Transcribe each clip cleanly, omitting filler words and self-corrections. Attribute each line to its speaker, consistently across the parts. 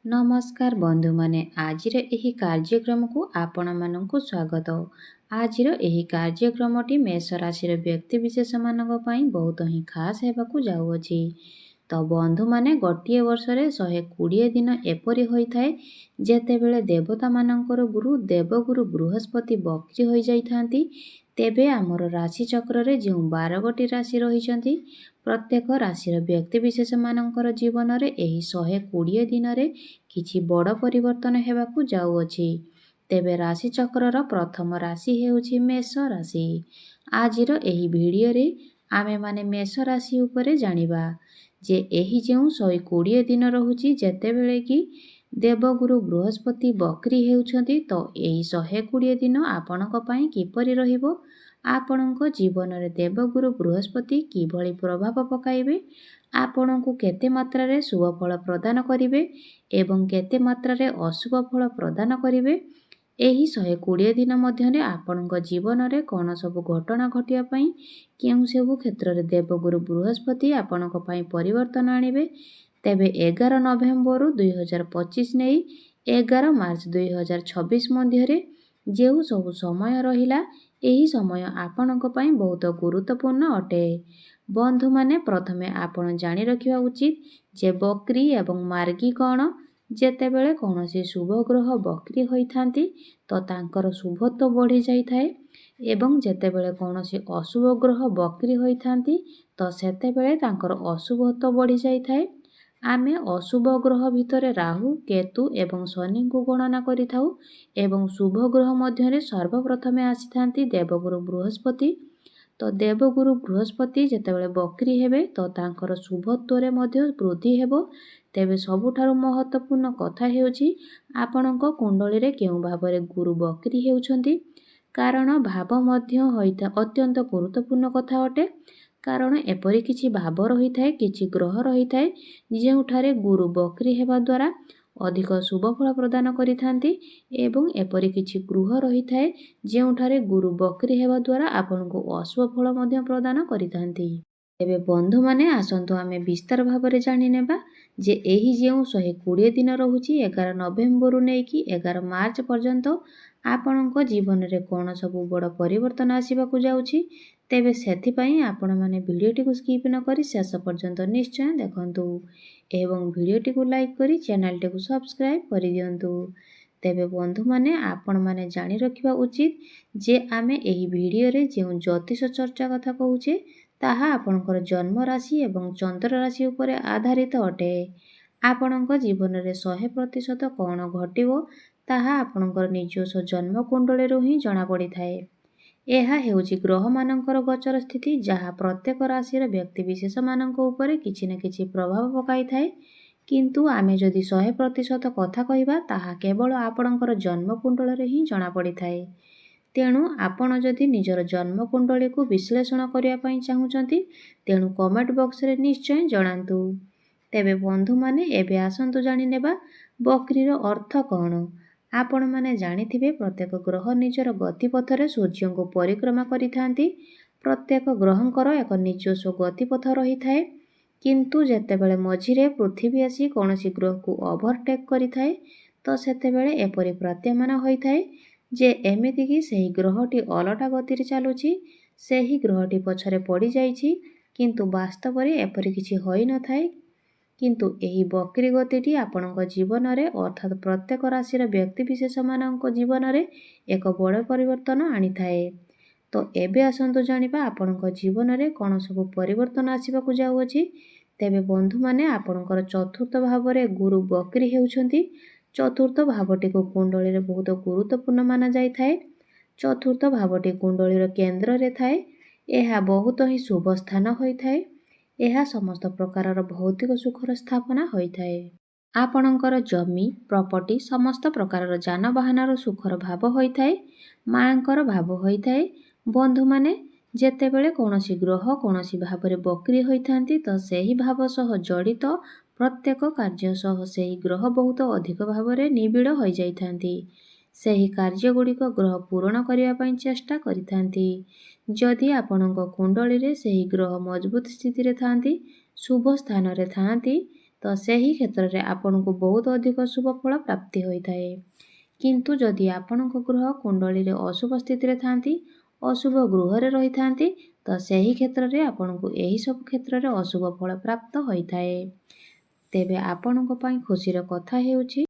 Speaker 1: नमस्कार बंधु माने आजिर एही कार्यक्रम को आपण माननकु स्वागत। आजिर एही कार्यक्रमटी मेष राशि व्यक्ति विशेष मानक पई बहुत ही खास हेबाकु जाउअछि। तो बंधु माने गोटिए वर्ष रे 120 दिन एपरि होई थाए जेतेबेले देवता मानकर गुरु देवगुरु बृहस्पति बक्री होई जाइथांती। तेबे आमर राशि चक्र रे जो 12 गोटी राशि रहिचंती प्रत्येक राशि व्यक्ति विशेष मानकर जीवन रे एही 120 दिन रे किछि बड़ परिवर्तन हेबाकु जाउअछि। तेबे राशि चक्रर प्रथम राशि हेउछि मेष राशि। आजिर एही भिडियो रे आमे माने मेष राशि उपरे जानिबा जे एही जेउ 120 दिन रहुछि जेतेबेले कि देवगुरु बृहस्पति बक्री हेउछंती तो एही 120 दिन आपणक पई किपरि रहिबो, आपणक जीवन रे देवगुरु बृहस्पति किभଳି प्रभाव पकाइबे, आपणकु केते मात्रा रे शुभ फल प्रदान करिवे एवं केते मात्रा रे अशुभ फल प्रदान करिवे। एही 120 दिन मध्यरे आपणक जीवन रे कोन सब घटना घटिया पई केउ सब क्षेत्र रे देवगुरु बृहस्पति आपणक पई परिवर्तन आनिबे। तेबे 11 नवेम्बर 2025 नै 11 मार्च 2026 मध्यरे जेउ सब समय रहिला एही समय आपणक पई बहुत गुरुत्वपूर्ण अटे। बंधु माने प्रथमे आपण जानि रखिबा उचित जे बक्री एवं मार्गी कोण। जेतेबेले कौनसी शुभ ग्रह बक्री होइथांती तो तांकर शुभत्व बढ़ी जाइथाए एवं जेतेबेले कौनसी अशुभ ग्रह बक्री होइथांती तो सेतेबेले तांकर अशुभत्व बढ़ी जाइथाए। आमे अशुभ ग्रह भितरे राहु केतु एवं शनि को गणना करिथाउ एवं शुभ ग्रह मध्यरे सर्वप्रथमे आसिथांती देवगुरु बृहस्पति। तो देवगुरु बृहस्पति जेतेबेले बक्री हेबे तो तांकर शुभत्व रे मध्य वृद्धि हेबो। तेबे सबुठारु महत्वपूर्ण कथा हेउछि आपणक कुंडली रे केउ भाबरे गुरु बक्री हेउछंती, कारण भाव मध्य होइता अत्यंत गुरुत्वपूर्ण कथा अटे। कारण एपरि किछि भाव रहिथाए किछि ग्रह रहिथाए जेउठारे गुरु बक्री हेबा द्वारा अधिक शुभ फल प्रदान करिथांती एवं एपरि किछि ग्रह रहिथाए जेउठारे गुरु बक्री हेबा द्वारा आपनको अशुभ फल मध्य प्रदान करिथांती। एबे बंधु माने आसंतु आमे विस्तार भाबरे जानि नेबा जे एही जेउ 120 दिन रहुछि 11 नवेम्बर नै कि 11 मार्च पर्यंत आपणक जीवन रे कोन सब बड़ परिवर्तन आसीबाकु जाउछि। तेबे सेथि पई आपण माने भिडियोटी को स्किप न करी शेष पर्यंत निश्चय देखंतु एवं भिडियोटी को लाइक करी चैनलटी को सब्सक्राइब करि दियंतु। तेबे बंधु माने आपण माने जानि रखिबा उचित जे आमे एही भिडियो रे जेउ ज्योतिष चर्चा कथा कहूचे ताहा आपणकर जन्म राशि एवं चंद्र राशि उपरे आधारित अटे। आपणक जीवन रे 100% कोन घटिबो ताहा आपणकर निजस्व जन्म कुंडली रु ही जणा पड़ी थाए। एहा हेउची ग्रह मानकर गोचर स्थिति जहा प्रत्येक राशि व्यक्ति विशेष मानक उपरे किछि न किछि प्रभाव पकाई थाए। किंतु आमे जदि 100% कथा कहिबा ताहा केवल आपणकर जन्म कुंडली रे ही जणा पड़ी थाए। तेणु आपण जदि निजर जन्म कुंडली को विश्लेषण करिया पई चाहुचंती तेणु कमेंट बॉक्स रे निश्चय जणांतु। तेबे बंधु माने एबे आसंतु जानि नेबा बक्रीर अर्थ कोन। आपण माने जानिथिबे प्रत्येक ग्रह निजर गतिपथ रे सूर्य को परिक्रमा करिथांती। प्रत्येक ग्रहंकर एक निजस्व गतिपथ रही थाए, किंतु जेतेबेले मझिरे पृथ्वी आसी कोनोसी ग्रह को ओवरटेक करिथाए तो सेतेबेले एपरि प्रत्यमान होइथाए जे एमिति कि सेही ग्रहटी अलटा गति रे चालुछि, सेही ग्रहटी पछरे पड़ी जाइछि, किंतु वास्तव रे एपरि किछि होई न थाए। किंतु एही बक्री गतिटी आपणक जीवन रे अर्थात प्रत्येक राशि व्यक्ति विशेष मानक जीवन रे एक बड़ परिवर्तन आनी थाए। तो एबे आसंतु जानिबा आपणक जीवन रे कोन सब परिवर्तन आसीबाकु जाउअछि। तेबे बंधु माने आपणकर चतुर्थ भाव रे गुरु बक्री हेउछंती। चतुर्थ भावटी को कुंडली रे बहुत गुरुत्वपूर्ण माना जाय थाए। चतुर्थ भावटी कुंडली रो केंद्र रे थाए। एहा बहुत ही शुभ स्थान होई थाए। एहा समस्त प्रकारर भौतिक सुखर स्थापना होई थाए। आपणकर जमी प्रॉपर्टी समस्त प्रकारर जानबाहनार सुखर भाव होई थाए। मांकर भाव होई थाए। बंधु माने जेतेबेले कोनोसी ग्रह कोनोसी भावरे बक्री होइथांती तो सेही भाव सह जड़ित प्रत्येक कार्य सह सेही ग्रह बहुत अधिक भावरे निबिड़ होई जाइथांती। सेही कार्य गुड़िक ग्रह पूरण करिया पई चेष्टा करिथांती। जदि आपणक कुंडली रे सेही ग्रह मजबूत स्थिति रे थांती, शुभ स्थान रे थांती, ତ ସେହି କ୍ଷେତ୍ରରେ ଆପଣଙ୍କୁ ବହୁତ ଅଧିକ ଶୁଭ ଫଳ ପ୍ରାପ୍ତି ହୋଇଥାଏ। କିନ୍ତୁ ଯଦି ଆପଣଙ୍କ ଗ୍ରହ କୁଣ୍ଡଳୀରେ ଅଶୁଭ ସ୍ଥିତିରେ ଥାନ୍ତି, ଅଶୁଭ ଗୃହରେ ରହିଥାନ୍ତି, ତ ସେହି କ୍ଷେତ୍ରରେ ଆପଣଙ୍କୁ ଏହିସବୁ କ୍ଷେତ୍ରରେ ଅଶୁଭ ଫଳ ପ୍ରାପ୍ତ ହୋଇଥାଏ। ତେବେ ଆପଣଙ୍କ ପାଇଁ ଖୁସିର କଥା ହେଉଛି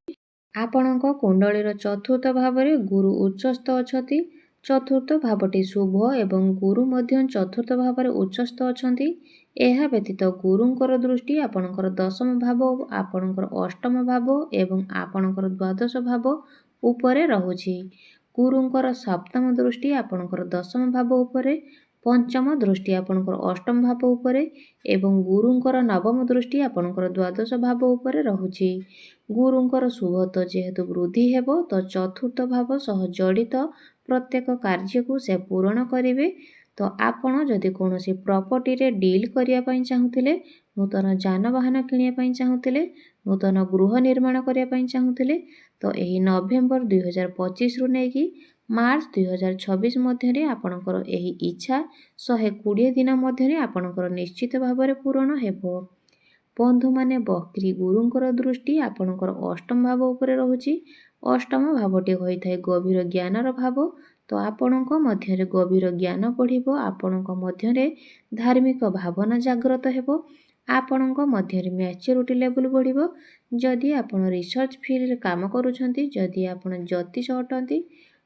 Speaker 1: ଆପଣଙ୍କ କୁଣ୍ଡଳୀର ଚତୁର୍ଥ ଭାବରେ ଗୁରୁ ଉଚ୍ଚସ୍ଥ ଅଛନ୍ତି। ଚତୁର୍ଥ ଭାବଟି ଶୁଭ ଏବଂ ଗୁରୁ ମଧ୍ୟ ଚତୁର୍ଥ ଭାବରେ ଉଚ୍ଚସ୍ଥ ଅଛନ୍ତି। ଏହା ବ୍ୟତୀତ ଗୁରୁଙ୍କର ଦୃଷ୍ଟି ଆପଣଙ୍କର ଦଶମ ଭାବ, ଆପଣଙ୍କର ଅଷ୍ଟମ ଭାବ ଏବଂ ଆପଣଙ୍କର ଦ୍ୱାଦଶ ଭାବ ଉପରେ ରହୁଛି। ଗୁରୁଙ୍କର ସପ୍ତମ ଦୃଷ୍ଟି ଆପଣଙ୍କର ଦଶମ ଭାବ ଉପରେ, ପଞ୍ଚମ ଦୃଷ୍ଟି ଆପଣଙ୍କର ଅଷ୍ଟମ ଭାବ ଉପରେ ଏବଂ ଗୁରୁଙ୍କର ନବମ ଦୃଷ୍ଟି ଆପଣଙ୍କର ଦ୍ୱାଦଶ ଭାବ ଉପରେ ରହୁଛି। ଗୁରୁଙ୍କର ଶୁଭତ୍ୱ ଯେହେତୁ ବୃଦ୍ଧି ହେବ, ତ ଚତୁର୍ଥ ଭାବ ସହ ଜଡ଼ିତ ପ୍ରତ୍ୟେକ କାର୍ଯ୍ୟକୁ ସେ ପୂରଣ କରିବେ। ତ ଆପଣ ଯଦି କୌଣସି ପ୍ରପର୍ଟିରେ ଡିଲ୍ କରିବା ପାଇଁ ଚାହୁଁଥିଲେ, ନୂତନ ଯାନବାହନ କିଣିବା ପାଇଁ ଚାହୁଁଥିଲେ, ନୂତନ ଗୃହ ନିର୍ମାଣ କରିବା ପାଇଁ ଚାହୁଁଥିଲେ, ତ ଏହି ନଭେମ୍ବର 2025ରୁ ନେଇକି ମାର୍ଚ୍ଚ 2026 ମଧ୍ୟରେ ଆପଣଙ୍କର ଏହି ଇଚ୍ଛା 120 ଦିନ ମଧ୍ୟରେ ଆପଣଙ୍କର ନିଶ୍ଚିତ ଭାବରେ ପୂରଣ ହେବ। ବନ୍ଧୁମାନେ, ବକ୍ରୀ ଗୁରୁଙ୍କର ଦୃଷ୍ଟି ଆପଣଙ୍କର ଅଷ୍ଟମ ଭାବ ଉପରେ ରହୁଛି। ଅଷ୍ଟମ ଭାବଟି ହୋଇଥାଏ ଗଭୀର ଜ୍ଞାନର ଭାବ। ତ ଆପଣଙ୍କ ମଧ୍ୟରେ ଗଭୀର ଜ୍ଞାନ ବଢ଼ିବ, ଆପଣଙ୍କ ମଧ୍ୟରେ ଧାର୍ମିକ ଭାବନା ଜାଗ୍ରତ ହେବ, ଆପଣଙ୍କ ମଧ୍ୟରେ ମ୍ୟାଚ୍ୟୁରିଟି ଲେଭେଲ୍ ବଢ଼ିବ। ଯଦି ଆପଣ ରିସର୍ଚ୍ଚ ଫିଲ୍ଡରେ କାମ କରୁଛନ୍ତି, ଯଦି ଆପଣ ଜ୍ୟୋତିଷ ଅଟନ୍ତି,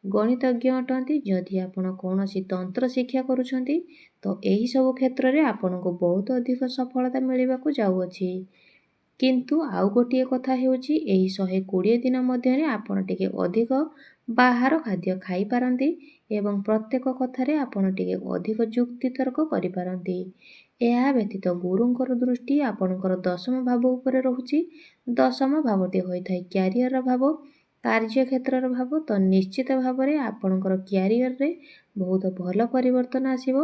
Speaker 1: ଗଣିତଜ୍ଞ ଅଟନ୍ତି, ଯଦି ଆପଣ କୌଣସି ତନ୍ତ୍ର ଶିକ୍ଷା କରୁଛନ୍ତି, ତ ଏହିସବୁ କ୍ଷେତ୍ରରେ ଆପଣଙ୍କୁ ବହୁତ ଅଧିକ ସଫଳତା ମିଳିବାକୁ ଯାଉଅଛି। କିନ୍ତୁ ଆଉ ଗୋଟିଏ କଥା ହେଉଛି, ଏହି 120 ଦିନ ମଧ୍ୟରେ ଆପଣ ଟିକେ ଅଧିକ ବାହାର ଖାଦ୍ୟ ଖାଇପାରନ୍ତି ଏବଂ ପ୍ରତ୍ୟେକ କଥାରେ ଆପଣ ଟିକେ ଅଧିକ ଯୁକ୍ତିତର୍କ କରିପାରନ୍ତି। ଏହା ବ୍ୟତୀତ ଗୁରୁଙ୍କର ଦୃଷ୍ଟି ଆପଣଙ୍କର ଦଶମ ଭାବ ଉପରେ ରହୁଛି। ଦଶମ ଭାବଟି ହୋଇଥାଏ କ୍ୟାରିୟର ଭାବ, କାର୍ଯ୍ୟକ୍ଷେତ୍ରର ଭାବ। ତ ନିଶ୍ଚିତ ଭାବରେ ଆପଣଙ୍କର କ୍ୟାରିୟରରେ ବହୁତ ଭଲ ପରିବର୍ତ୍ତନ ଆସିବ।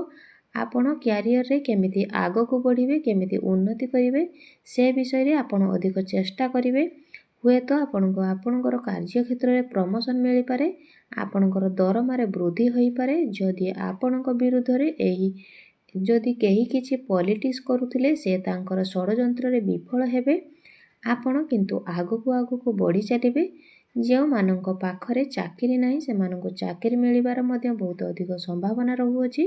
Speaker 1: ଆପଣ କ୍ୟାରିୟରରେ କେମିତି ଆଗକୁ ବଢ଼ିବେ, କେମିତି ଉନ୍ନତି କରିବେ, ସେ ବିଷୟରେ ଆପଣ ଅଧିକ ଚେଷ୍ଟା କରିବେ। ହୁଏତ ଆପଣଙ୍କୁ ଆପଣଙ୍କର କାର୍ଯ୍ୟକ୍ଷେତ୍ରରେ ପ୍ରମୋସନ୍ ମିଳିପାରେ, ଆପଣଙ୍କର ଦରମାରେ ବୃଦ୍ଧି ହୋଇପାରେ। ଯଦି ଆପଣଙ୍କ ବିରୁଦ୍ଧରେ ଯଦି କେହି କିଛି ପଲିଟିକ୍ସ କରୁଥିଲେ, ସେ ତାଙ୍କର ଷଡ଼ଯନ୍ତ୍ରରେ ବିଫଳ ହେବେ। ଆପଣ କିନ୍ତୁ ଆଗକୁ ବଢ଼ି ଚାଲିବେ। ଯେଉଁମାନଙ୍କ ପାଖରେ ଚାକିରି ନାହିଁ, ସେମାନଙ୍କୁ ଚାକିରି ମିଳିବାର ମଧ୍ୟ ବହୁତ ଅଧିକ ସମ୍ଭାବନା ରହୁଅଛି।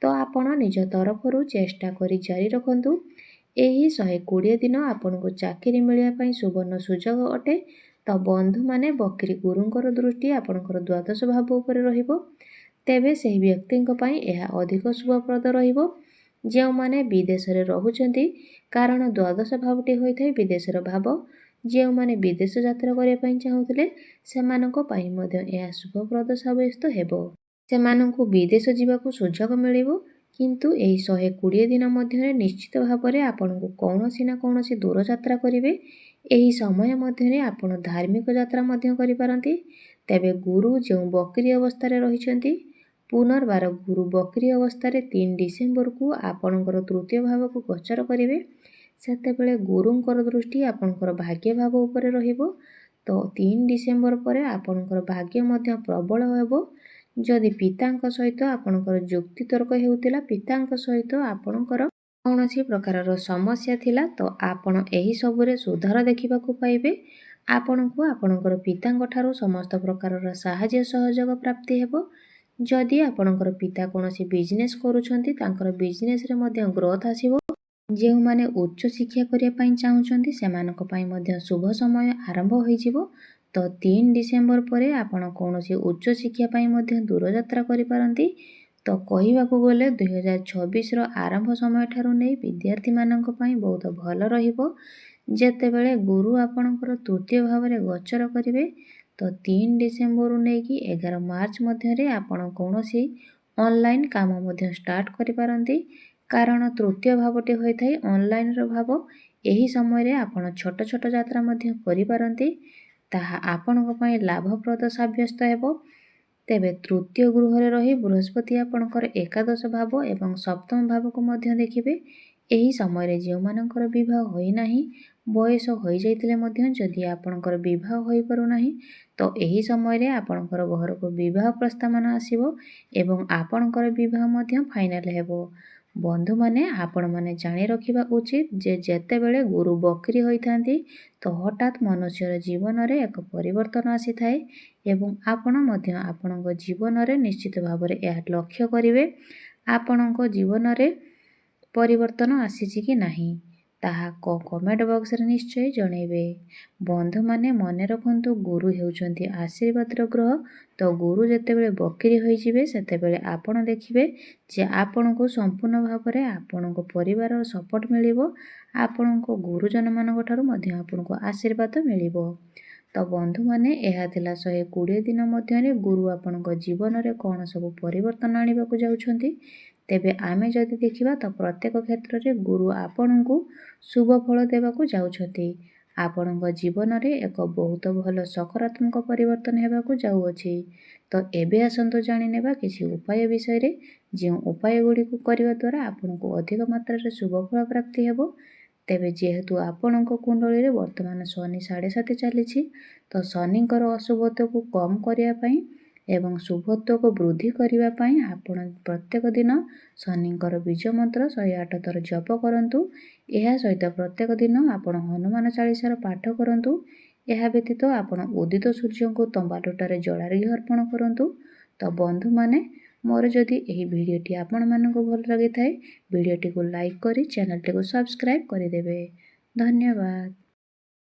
Speaker 1: ତ ଆପଣ ନିଜ ତରଫରୁ ଚେଷ୍ଟା କରି ଜାରି ରଖନ୍ତୁ। ଏହି 120 ଦିନ ଆପଣଙ୍କୁ ଚାକିରି ମିଳିବା ପାଇଁ ସୁବର୍ଣ୍ଣ ସୁଯୋଗ ଅଟେ। ତ ବନ୍ଧୁମାନେ, ବକ୍ରୀ ଗୁରୁଙ୍କର ଦୃଷ୍ଟି ଆପଣଙ୍କର ଦ୍ୱାଦଶ ଭାବ ଉପରେ ରହିବ। ତେବେ ସେହି ବ୍ୟକ୍ତିଙ୍କ ପାଇଁ ଏହା ଅଧିକ ଶୁଭପ୍ରଦ ରହିବ ଯେଉଁମାନେ ବିଦେଶରେ ରହୁଛନ୍ତି, କାରଣ ଦ୍ୱାଦଶ ଭାବଟି ହୋଇଥାଏ ବିଦେଶର ଭାବ। ଯେଉଁମାନେ ବିଦେଶ ଯାତ୍ରା କରିବା ପାଇଁ ଚାହୁଁଥିଲେ, ସେମାନଙ୍କ ପାଇଁ ମଧ୍ୟ ଏହା ଶୁଭପ୍ରଦ ସାବ୍ୟସ୍ତ ହେବ। ସେମାନଙ୍କୁ ବିଦେଶ ଯିବାକୁ ସୁଯୋଗ ମିଳିବ। କିନ୍ତୁ ଏହି 120 ଦିନ ମଧ୍ୟରେ ନିଶ୍ଚିତ ଭାବରେ ଆପଣଙ୍କୁ କୌଣସି ନା କୌଣସି ଦୂର ଯାତ୍ରା କରିବେ। ଏହି ସମୟ ମଧ୍ୟରେ ଆପଣ ଧାର୍ମିକ ଯାତ୍ରା ମଧ୍ୟ କରିପାରନ୍ତି। ତେବେ ଗୁରୁ ଯେଉଁ ବକ୍ରୀ ଅବସ୍ଥାରେ ରହିଛନ୍ତି, ପୁନର୍ବାର ଗୁରୁ ବକ୍ରୀ ଅବସ୍ଥାରେ 3 ଡିସେମ୍ବରକୁ ଆପଣଙ୍କର ତୃତୀୟ ଭାବକୁ ଗୋଚର କରିବେ। ସେତେବେଳେ ଗୁରୁଙ୍କର ଦୃଷ୍ଟି ଆପଣଙ୍କର ଭାଗ୍ୟ ଭାବ ଉପରେ ରହିବ। ତ 3 ଡିସେମ୍ବର ପରେ ଆପଣଙ୍କର ଭାଗ୍ୟ ମଧ୍ୟ ପ୍ରବଳ ହେବ। ଯଦି ପିତାଙ୍କ ସହିତ ଆପଣଙ୍କର ଯୁକ୍ତିତର୍କ ହେଉଥିଲା, ପିତାଙ୍କ ସହିତ ଆପଣଙ୍କର କୌଣସି ପ୍ରକାରର ସମସ୍ୟା ଥିଲା, ତ ଆପଣ ଏହି ସବୁରେ ସୁଧାର ଦେଖିବାକୁ ପାଇବେ। ଆପଣଙ୍କୁ ଆପଣଙ୍କର ପିତାଙ୍କ ଠାରୁ ସମସ୍ତ ପ୍ରକାରର ସାହାଯ୍ୟ ସହଯୋଗ ପ୍ରାପ୍ତି ହେବ। ଯଦି ଆପଣଙ୍କର ପିତା କୌଣସି ବିଜନେସ୍ କରୁଛନ୍ତି, ତାଙ୍କର ବିଜନେସ୍ରେ ମଧ୍ୟ ଗ୍ରୋଥ୍ ଆସିବ। ଯେଉଁମାନେ ଉଚ୍ଚ ଶିକ୍ଷା କରିବା ପାଇଁ ଚାହୁଁଛନ୍ତି, ସେମାନଙ୍କ ପାଇଁ ମଧ୍ୟ ଶୁଭ ସମୟ ଆରମ୍ଭ ହୋଇଯିବ। ତ 3 ଡିସେମ୍ବର ପରେ ଆପଣ କୌଣସି ଉଚ୍ଚ ଶିକ୍ଷା ପାଇଁ ମଧ୍ୟ ଦୂରଯାତ୍ରା କରିପାରନ୍ତି। ତ କହିବାକୁ ଗଲେ 2026ର ଆରମ୍ଭ ସମୟଠାରୁ ନେଇ ବିଦ୍ୟାର୍ଥୀମାନଙ୍କ ପାଇଁ ବହୁତ ଭଲ ରହିବ। ଯେତେବେଳେ ଗୁରୁ ଆପଣଙ୍କର ତୃତୀୟ ଭାବରେ ଗୋଚର କରିବେ, ତ 3 ଡିସେମ୍ବରରୁ ନେଇକି 11 ମାର୍ଚ୍ଚ ମଧ୍ୟରେ ଆପଣ କୌଣସି ଅନଲାଇନ୍ କାମ ମଧ୍ୟ ଷ୍ଟାର୍ଟ କରିପାରନ୍ତି। କାରଣ ତୃତୀୟ ଭାବଟି ହୋଇଥାଏ ଅନଲାଇନ୍ର ଭାବ। ଏହି ସମୟରେ ଆପଣ ଛୋଟ ଛୋଟ ଯାତ୍ରା ମଧ୍ୟ କରିପାରନ୍ତି। ତାହା ଆପଣଙ୍କ ପାଇଁ ଲାଭପ୍ରଦ ସାବ୍ୟସ୍ତ ହେବ। ତେବେ ତୃତୀୟ ଗୃହରେ ରହି ବୃହସ୍ପତି ଆପଣଙ୍କର ଏକାଦଶ ଭାବ ଏବଂ ସପ୍ତମ ଭାବକୁ ମଧ୍ୟ ଦେଖିବେ। ଏହି ସମୟରେ ଯେଉଁମାନଙ୍କର ବିବାହ ହୋଇନାହିଁ, ବୟସ ହୋଇଯାଇଥିଲେ ମଧ୍ୟ ଯଦି ଆପଣଙ୍କର ବିବାହ ହୋଇପାରୁନାହିଁ, ତ ଏହି ସମୟରେ ଆପଣଙ୍କର ଘରକୁ ବିବାହ ପ୍ରସ୍ତାବନା ଆସିବ ଏବଂ ଆପଣଙ୍କର ବିବାହ ମଧ୍ୟ ଫାଇନାଲ୍ ହେବ। ବନ୍ଧୁମାନେ ଆପଣମାନେ ଜାଣି ରଖିବା ଉଚିତ ଯେ ଯେତେବେଳେ ଗୁରୁ ବକ୍ରି ହୋଇଥାନ୍ତି ତ ହଠାତ୍ ମନୁଷ୍ୟର ଜୀବନରେ ଏକ ପରିବର୍ତ୍ତନ ଆସିଥାଏ ଏବଂ ଆପଣ ମଧ୍ୟ ଆପଣଙ୍କ ଜୀବନରେ ନିଶ୍ଚିତ ଭାବରେ ଏହା ଲକ୍ଷ୍ୟ କରିବେ ଆପଣଙ୍କ ଜୀବନରେ ପରିବର୍ତ୍ତନ ଆସିଛି କି ନାହିଁ ତାହା କମେଣ୍ଟ ବକ୍ସରେ ନିଶ୍ଚୟ ଜଣାଇବେ। ବନ୍ଧୁମାନେ ମନେ ରଖନ୍ତୁ ଗୁରୁ ହେଉଛନ୍ତି ଆଶୀର୍ବାଦର ଗ୍ରହ। ତ ଗୁରୁ ଯେତେବେଳେ ବକ୍ରି ହୋଇଯିବେ ସେତେବେଳେ ଆପଣ ଦେଖିବେ ଯେ ଆପଣଙ୍କୁ ସମ୍ପୂର୍ଣ୍ଣ ଭାବରେ ଆପଣଙ୍କ ପରିବାରର ସପୋର୍ଟ ମିଳିବ, ଆପଣଙ୍କ ଗୁରୁଜନମାନଙ୍କ ଠାରୁ ମଧ୍ୟ ଆପଣଙ୍କୁ ଆଶୀର୍ବାଦ ମିଳିବ। ତ ବନ୍ଧୁମାନେ ଏହା ଥିଲା 120 ଦିନ ମଧ୍ୟରେ ଗୁରୁ ଆପଣଙ୍କ ଜୀବନରେ କ'ଣ ସବୁ ପରିବର୍ତ୍ତନ ଆଣିବାକୁ ଯାଉଛନ୍ତି। ତେବେ ଆମେ ଯଦି ଦେଖିବା ତ ପ୍ରତ୍ୟେକ କ୍ଷେତ୍ରରେ ଗୁରୁ ଆପଣଙ୍କୁ ଶୁଭ ଫଳ ଦେବାକୁ ଯାଉଛନ୍ତି। ଆପଣଙ୍କ ଜୀବନରେ ଏକ ବହୁତ ଭଲ ସକାରାତ୍ମକ ପରିବର୍ତ୍ତନ ହେବାକୁ ଯାଉଅଛି। ତ ଏବେ ଆସନ୍ତୁ ଜାଣିନେବା କିଛି ଉପାୟ ବିଷୟରେ, ଯେଉଁ ଉପାୟ ଗୁଡ଼ିକୁ କରିବା ଦ୍ୱାରା ଆପଣଙ୍କୁ ଅଧିକ ମାତ୍ରାରେ ଶୁଭ ଫଳ ପ୍ରାପ୍ତି ହେବ। ତେବେ ଯେହେତୁ ଆପଣଙ୍କ କୁଣ୍ଡଳୀରେ ବର୍ତ୍ତମାନ ଶନି 7.5 ଚାଲିଛି, ତ ଶନିଙ୍କର ଅଶୁଭତ୍ୱକୁ କମ୍ କରିବା ପାଇଁ ଏବଂ ଶୁଭତ୍ୱକୁ ବୃଦ୍ଧି କରିବା ପାଇଁ ଆପଣ ପ୍ରତ୍ୟେକ ଦିନ ଶନିଙ୍କର ବୀଜ ମନ୍ତ୍ର 108 ଥର ଜପ କରନ୍ତୁ। ଏହା ସହିତ ପ୍ରତ୍ୟେକ ଦିନ ଆପଣ ହନୁମାନ ଚାଳିଶାର ପାଠ କରନ୍ତୁ। ଏହା ବ୍ୟତୀତ ଆପଣ ଉଦିତ ସୂର୍ଯ୍ୟଙ୍କୁ ତମ୍ବା ଲୋଟାରେ ଜଳାର୍ଘ୍ୟ ଅର୍ପଣ କରନ୍ତୁ। ତ ବନ୍ଧୁମାନେ ମୋର ଯଦି ଏହି ଭିଡ଼ିଓଟି ଆପଣମାନଙ୍କୁ ଭଲ ଲାଗିଥାଏ ଭିଡ଼ିଓଟିକୁ ଲାଇକ୍ କରି ଚ୍ୟାନେଲଟିକୁ ସବସ୍କ୍ରାଇବ୍ କରିଦେବେ। ଧନ୍ୟବାଦ।